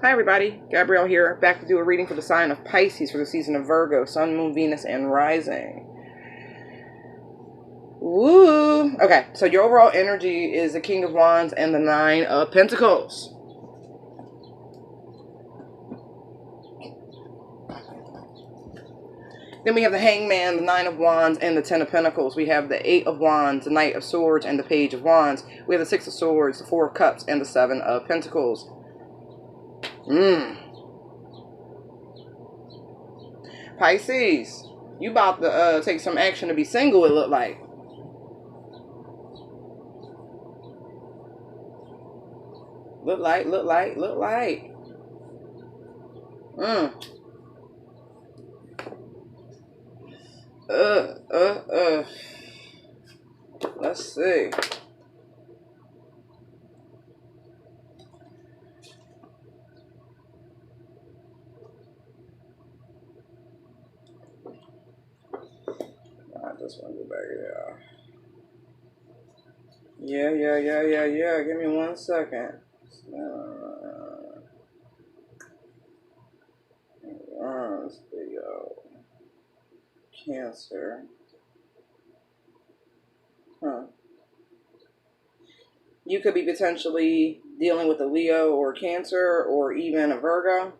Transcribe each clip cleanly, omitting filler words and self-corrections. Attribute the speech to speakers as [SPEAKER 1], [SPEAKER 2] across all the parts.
[SPEAKER 1] Hi everybody, Gabrielle here, back to do a reading for the sign of Pisces for the season of Virgo, Sun, Moon, Venus, and Rising. Woo! Okay, so your overall energy is the King of Wands and the Nine of Pentacles. Then we have the Hangman, the Nine of Wands, and the Ten of Pentacles. We have the Eight of Wands, the Knight of Swords, and the Page of Wands. We have the Six of Swords, the Four of Cups, and the Seven of Pentacles. Pisces, you about to take some action to be single, it look like. Look like. Let's see. I just want to go back here. Yeah. Give me 1 second. Leo. Cancer. You could be potentially dealing with a Leo or Cancer or even a Virgo.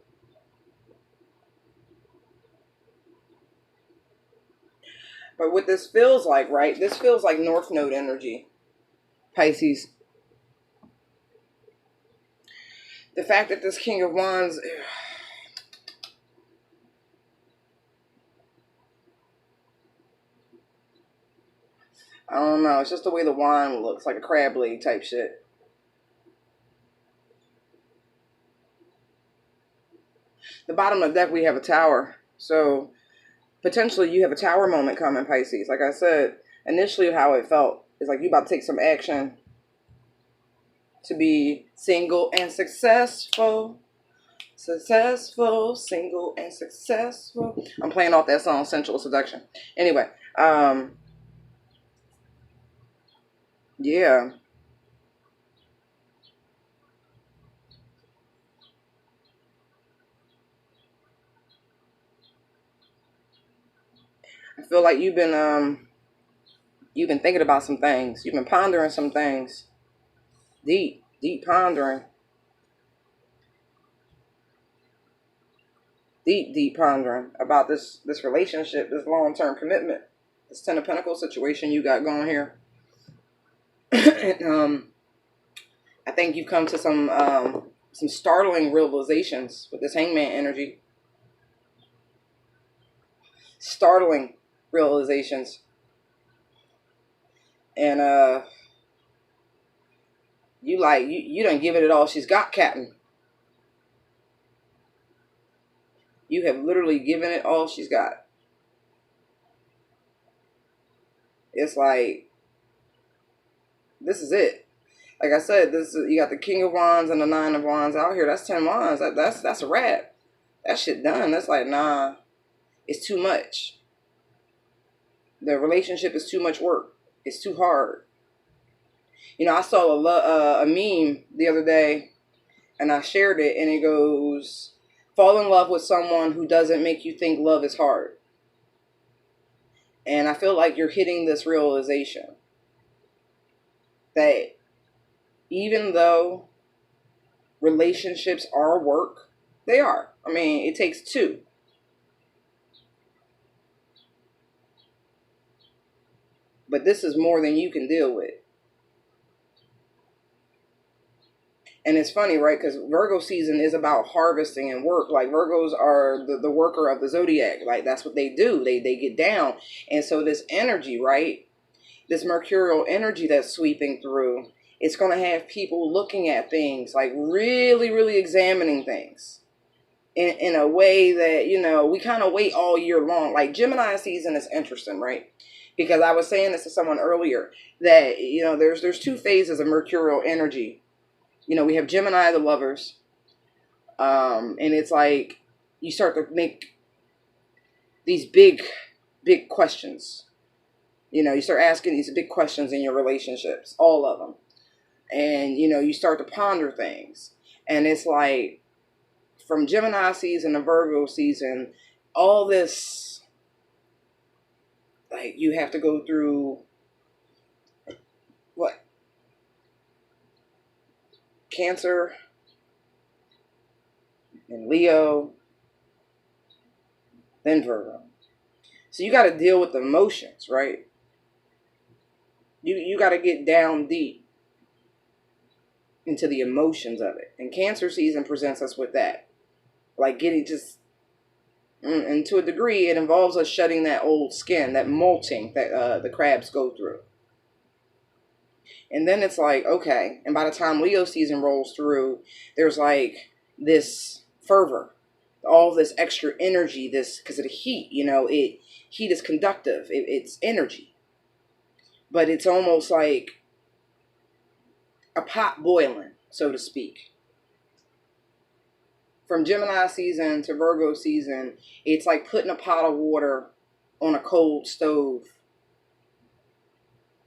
[SPEAKER 1] But what this feels like, right? This feels like North Node energy, Pisces. The fact that this King of Wands, I don't know. It's just the way the wand looks, like a crab leg type shit. The bottom of the deck, we have a tower. So potentially you have a tower moment coming, Pisces. Like I said, initially how it felt is like you about to take some action to be single and successful. Successful, single and successful. I'm playing off that song, Sensual Seduction. Anyway, yeah. I feel like you've been thinking about some things. You've been pondering some things. Deep pondering. Deep pondering about this relationship, this long-term commitment, this Ten of Pentacles situation you got going here. And, I think you've come to some startling realizations with this Hangman energy. Startling realizations. And you done given it all she's got, Captain. You have literally given it all she's got. It's like, this is it. Like I said, you got the King of Wands and the Nine of Wands out here. That's 10 Wands. That's a wrap. That shit done. That's like, nah, it's too much. The relationship is too much work. It's too hard. You know, I saw a meme the other day, and I shared it, and it goes, fall in love with someone who doesn't make you think love is hard. And I feel like you're hitting this realization that even though relationships are work, they are. I mean, it takes two. But this is more than you can deal with. And it's funny, right? Because Virgo season is about harvesting and work. Like, Virgos are the worker of the zodiac. Like, that's what they do. They get down. And so this energy, right? This mercurial energy that's sweeping through, it's going to have people looking at things, like really, really examining things in a way that, you know, we kind of wait all year long. Like, Gemini season is interesting, right? Because I was saying this to someone earlier that, you know, there's two phases of mercurial energy. You know, we have Gemini, the lovers, and it's like you start to make these big questions. You know, you start asking these big questions in your relationships, all of them. And, you know, you start to ponder things. And it's like, from Gemini season to Virgo season, all this, like, you have to go through what? Cancer and Leo, then Virgo. So you got to deal with the emotions, right? You got to get down deep into the emotions of it. And Cancer season presents us with that. Like getting just, and to a degree, it involves us shedding that old skin, that molting that the crabs go through. And then it's like, okay. And by the time Leo season rolls through, there's like this fervor, all this extra energy, this, because of the heat, heat is conductive. It's energy. But it's almost like a pot boiling, so to speak. From Gemini season to Virgo season, it's like putting a pot of water on a cold stove.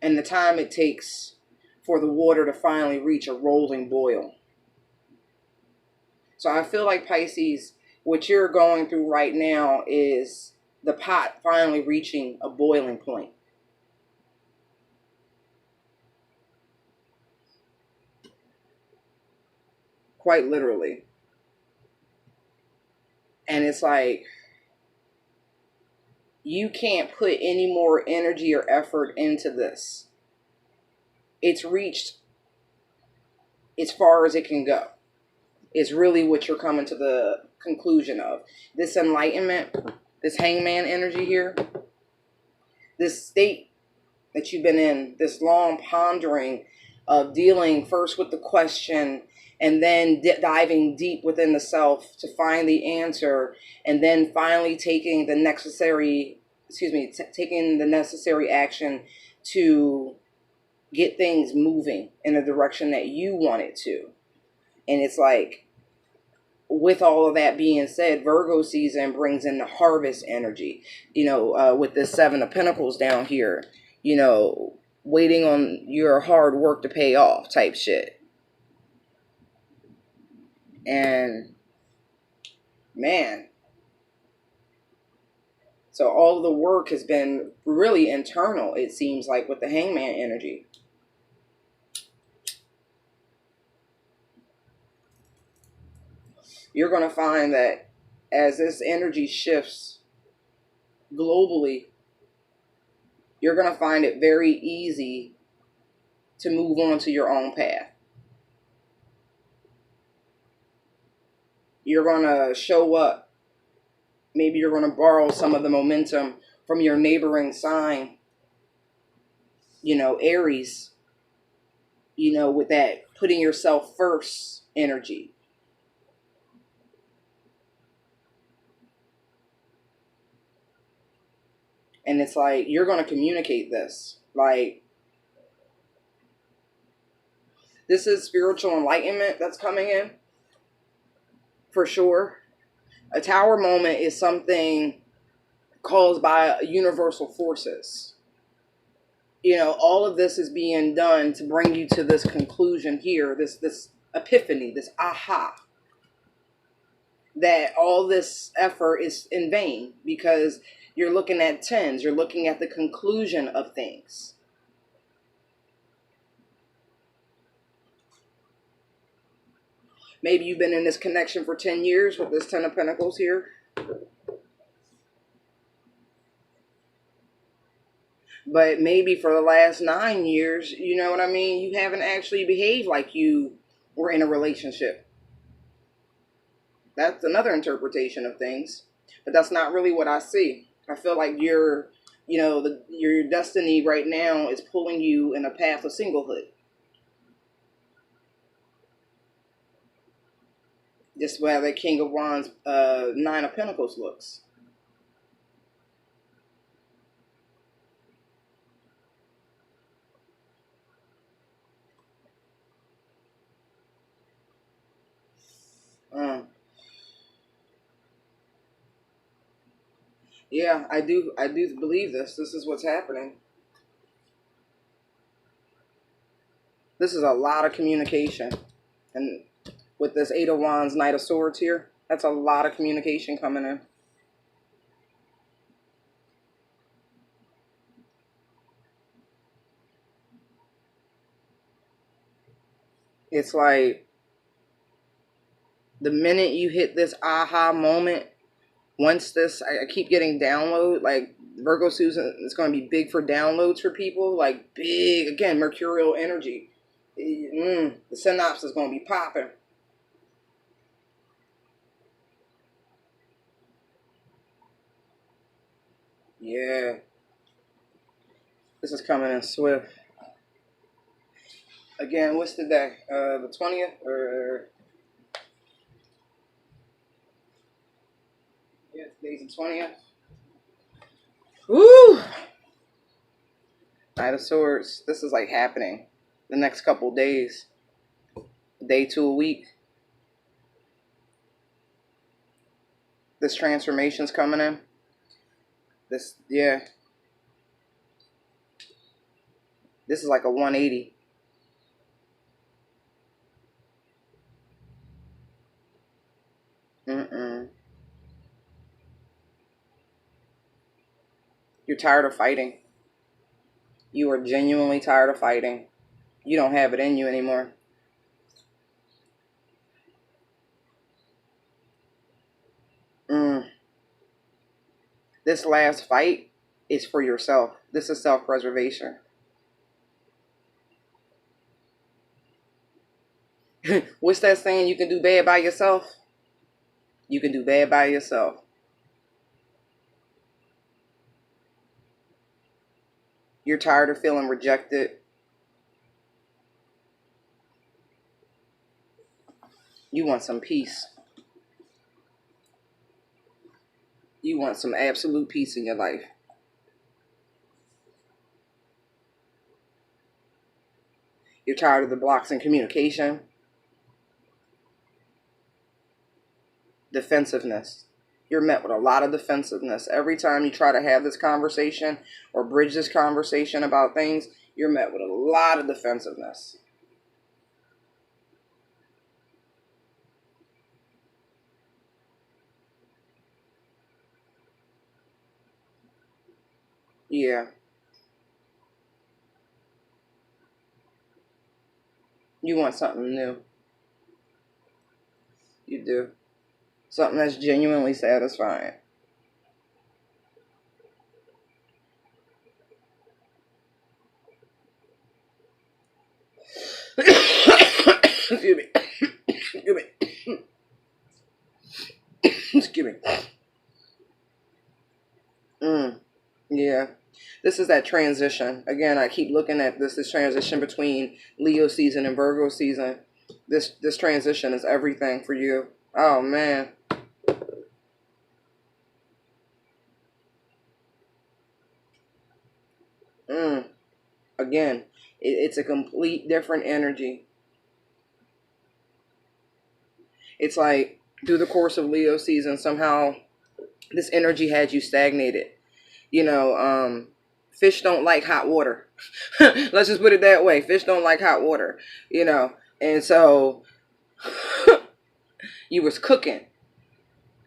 [SPEAKER 1] And the time it takes for the water to finally reach a rolling boil. So I feel like, Pisces, what you're going through right now is the pot finally reaching a boiling point. Quite literally. And it's like, you can't put any more energy or effort into this. It's reached as far as it can go. It's really what you're coming to the conclusion of. This enlightenment, this hangman energy here, this state that you've been in, this long pondering of dealing first with the question and then diving deep within the self to find the answer, and then finally taking the necessary action to get things moving in the direction that you want it to. And it's like, with all of that being said, Virgo season brings in the harvest energy, with this Seven of Pentacles down here, waiting on your hard work to pay off type shit. And man, so all of the work has been really internal, it seems like, with the hangman energy. You're going to find that as this energy shifts globally, you're going to find it very easy to move on to your own path. You're going to show up. Maybe you're going to borrow some of the momentum from your neighboring sign, Aries, with that putting yourself first energy. And it's like, you're going to communicate this. Like, this is spiritual enlightenment that's coming in, for sure. A tower moment is something caused by universal forces. All of this is being done to bring you to this conclusion here, this epiphany, this aha. That all this effort is in vain, because you're looking at tens. You're looking at the conclusion of things. Maybe you've been in this connection for 10 years with this Ten of Pentacles here. But maybe for the last 9 years, you know what I mean? You haven't actually behaved like you were in a relationship. That's another interpretation of things. But that's not really what I see. I feel like your destiny right now is pulling you in a path of singlehood. Just where the King of Wands, Nine of Pentacles looks. Yeah, I do believe this. This is what's happening. This is a lot of communication. And with this Eight of Wands, Knight of Swords here, That's a lot of communication coming in. It's like the minute you hit this aha moment, once this, I keep getting download, like Virgo season is going to be big for downloads for people, like big, again, mercurial energy. The synapse is going to be popping. Yeah, this is coming in swift. Again, what's the day? The 20th? Or, yeah, today's the 20th. Woo! Knight of Swords. This is like happening the next couple days. Day to a week. This transformation's coming in. This, yeah. This is like a 180. Mm-mm. You're tired of fighting. You are genuinely tired of fighting. You don't have it in you anymore. Mm. This last fight is for yourself. This is self-preservation. What's that saying? You can do bad by yourself? You can do bad by yourself. You're tired of feeling rejected. You want some peace. You want some absolute peace in your life. You're tired of the blocks in communication. Defensiveness. You're met with a lot of defensiveness. Every time you try to have this conversation or bridge this conversation about things, you're met with a lot of defensiveness. Yeah, you want something new. You do. Something that's genuinely satisfying. Excuse me. Excuse me. Excuse me. Yeah. This is that transition. Again, I keep looking at this transition between Leo season and Virgo season. This transition is everything for you. Oh man. Mm. Again, it's a complete different energy. It's like through the course of Leo season, somehow this energy had you stagnated. You know, fish don't like hot water. Let's just put it that way. Fish don't like hot water, you know. And so you was cooking.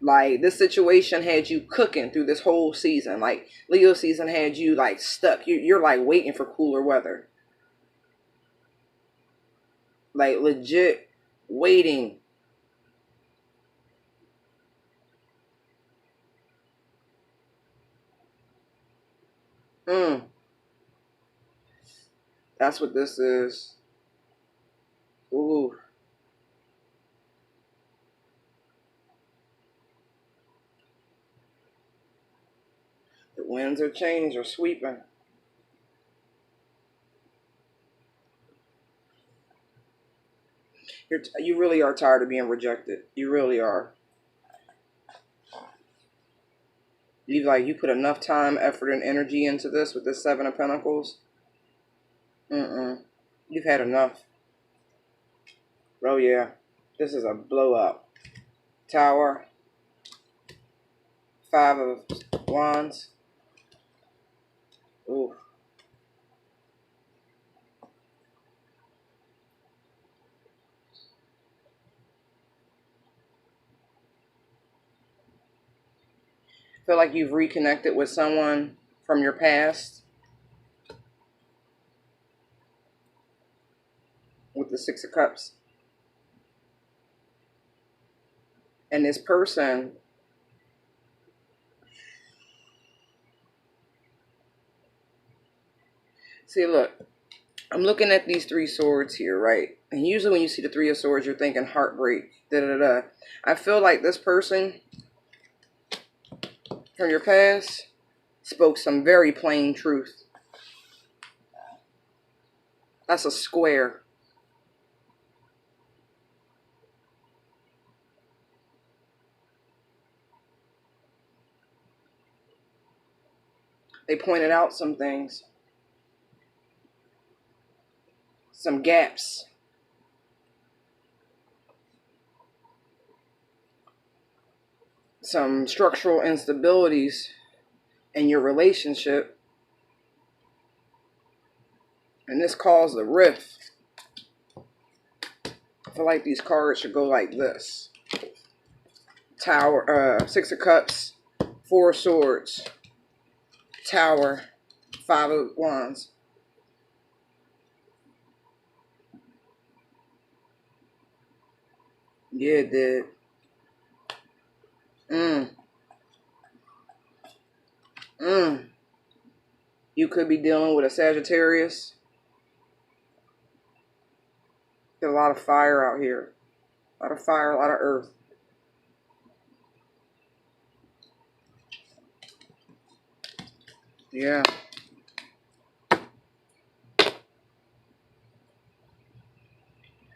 [SPEAKER 1] Like this situation had you cooking through this whole season. Like Leo season had you like stuck. You're like waiting for cooler weather. Like legit waiting. Mm, that's what this is. Ooh. The winds of change are sweeping. You really are tired of being rejected. You really are. You put enough time, effort, and energy into this with this Seven of Pentacles. Mm-mm. You've had enough. Oh yeah. This is a blow up. Tower. Five of Wands. Ooh. Feel like you've reconnected with someone from your past. With the Six of Cups. And this person, see, look, I'm looking at these three swords here, right? And usually when you see the Three of Swords, you're thinking heartbreak, da-da-da. I feel like this person from your past spoke some very plain truth. That's a square. They pointed out some things. Some gaps. Some structural instabilities in your relationship. And this caused a rift. I feel like these cards should go like this. Tower, Six of Cups, Four of Swords, Tower, Five of Wands. Yeah, it did. You could be dealing with a Sagittarius. There's a lot of fire out here. A lot of fire, a lot of earth. Yeah.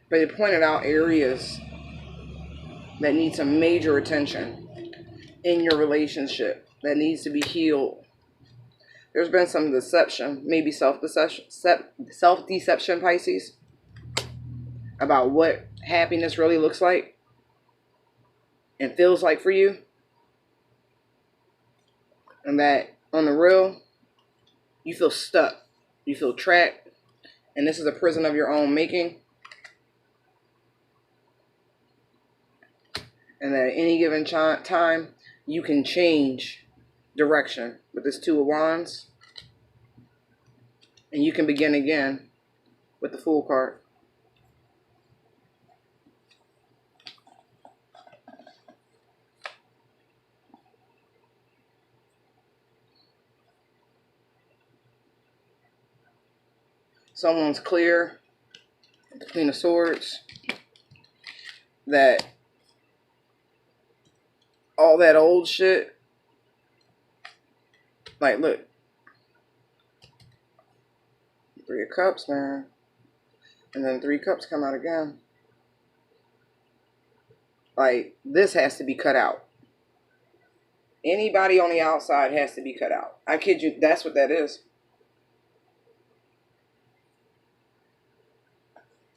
[SPEAKER 1] But it pointed out areas that need some major attention in your relationship that needs to be healed. There's been some deception, maybe self-deception, Pisces, about what happiness really looks like and feels like for you. And that on the real, you feel stuck. You feel trapped. And this is a prison of your own making. And that at any given time, you can change direction with this Two of Wands. And you can begin again with the Fool card. Someone's clear, the Queen of Swords, that all that old shit, like, look, Three of Cups, man, and then Three Cups come out again. Like, this has to be cut out. Anybody on the outside has to be cut out. I kid you, that's what that is.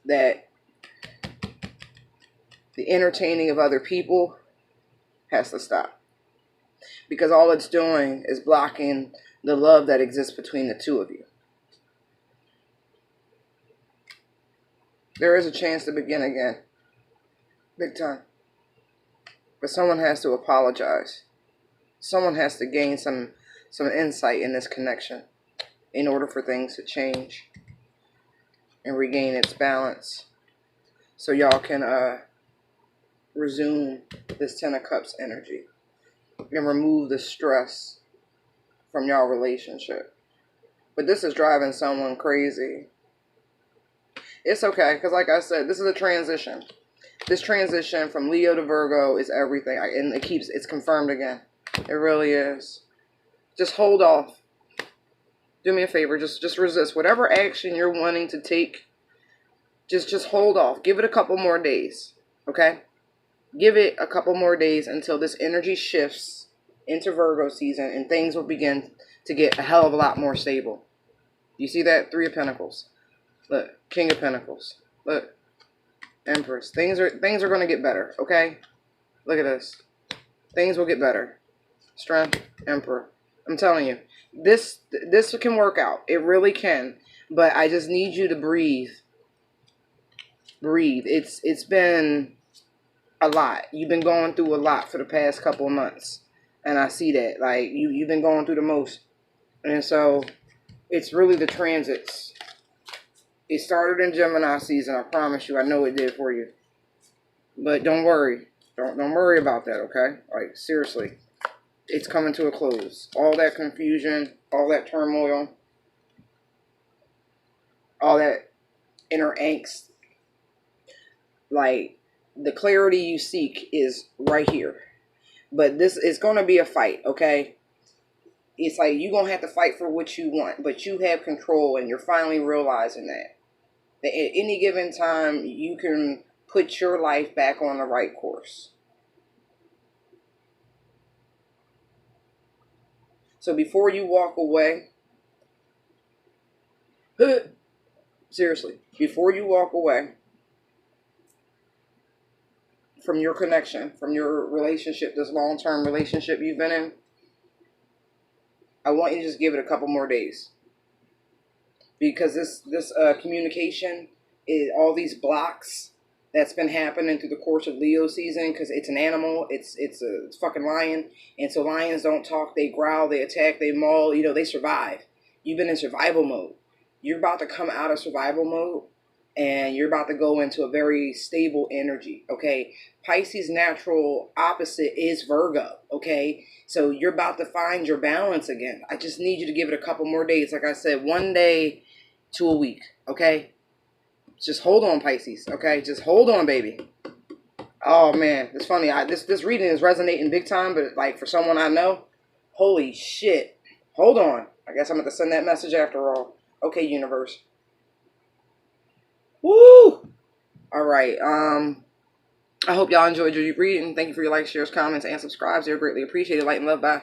[SPEAKER 1] That the entertaining of other people has to stop. Because all it's doing is blocking the love that exists between the two of you. There is a chance to begin again. Big time. But someone has to apologize. Someone has to gain some insight in this connection in order for things to change and regain its balance. So y'all can resume this Ten of Cups energy and remove the stress from y'all relationship. But this is driving someone crazy. It's okay, because like I said, this is a transition. This transition from Leo to Virgo is everything. And it's confirmed again. It really is. Just hold off. Do me a favor. Just resist. Whatever action you're wanting to take, just hold off. Give it a couple more days. Okay? Give it a couple more days until this energy shifts into Virgo season and things will begin to get a hell of a lot more stable. You see that? Three of Pentacles. Look, King of Pentacles. Look, Empress. Things are going to get better, okay? Look at this. Things will get better. Strength, Emperor. I'm telling you, this can work out. It really can. But I just need you to breathe. Breathe. It's been a lot. You've been going through a lot for the past couple of months. And I see that. Like, you've been going through the most. And so, it's really the transits. It started in Gemini season, I promise you. I know it did for you. But don't worry. Don't worry about that, okay? Like, seriously. It's coming to a close. All that confusion, all that turmoil, all that inner angst. Like, the clarity you seek is right here. But this is going to be a fight, okay? It's like you're going to have to fight for what you want, but you have control, and you're finally realizing that. That at any given time, you can put your life back on the right course. So before you walk away, seriously, before you walk away from your connection, from your relationship, this long-term relationship you've been in, I want you to just give it a couple more days. Because this communication is all these blocks that's been happening through the course of Leo season, because it's an animal, it's a fucking lion, and so lions don't talk, they growl, they attack, they maul, they survive. You've been in survival mode. You're about to come out of survival mode, and you're about to go into a very stable energy, okay? Pisces' natural opposite is Virgo, okay? So you're about to find your balance again. I just need you to give it a couple more days. Like I said, 1 day to a week, okay? Just hold on, Pisces, okay? Just hold on, baby. Oh, man, it's funny. This reading is resonating big time, but, like, for someone I know, holy shit. Hold on. I guess I'm going to send that message after all. Okay, universe. Woo! All right. I hope y'all enjoyed your reading. Thank you for your likes, shares, comments, and subscribes. They're greatly appreciated. Light and love. Bye.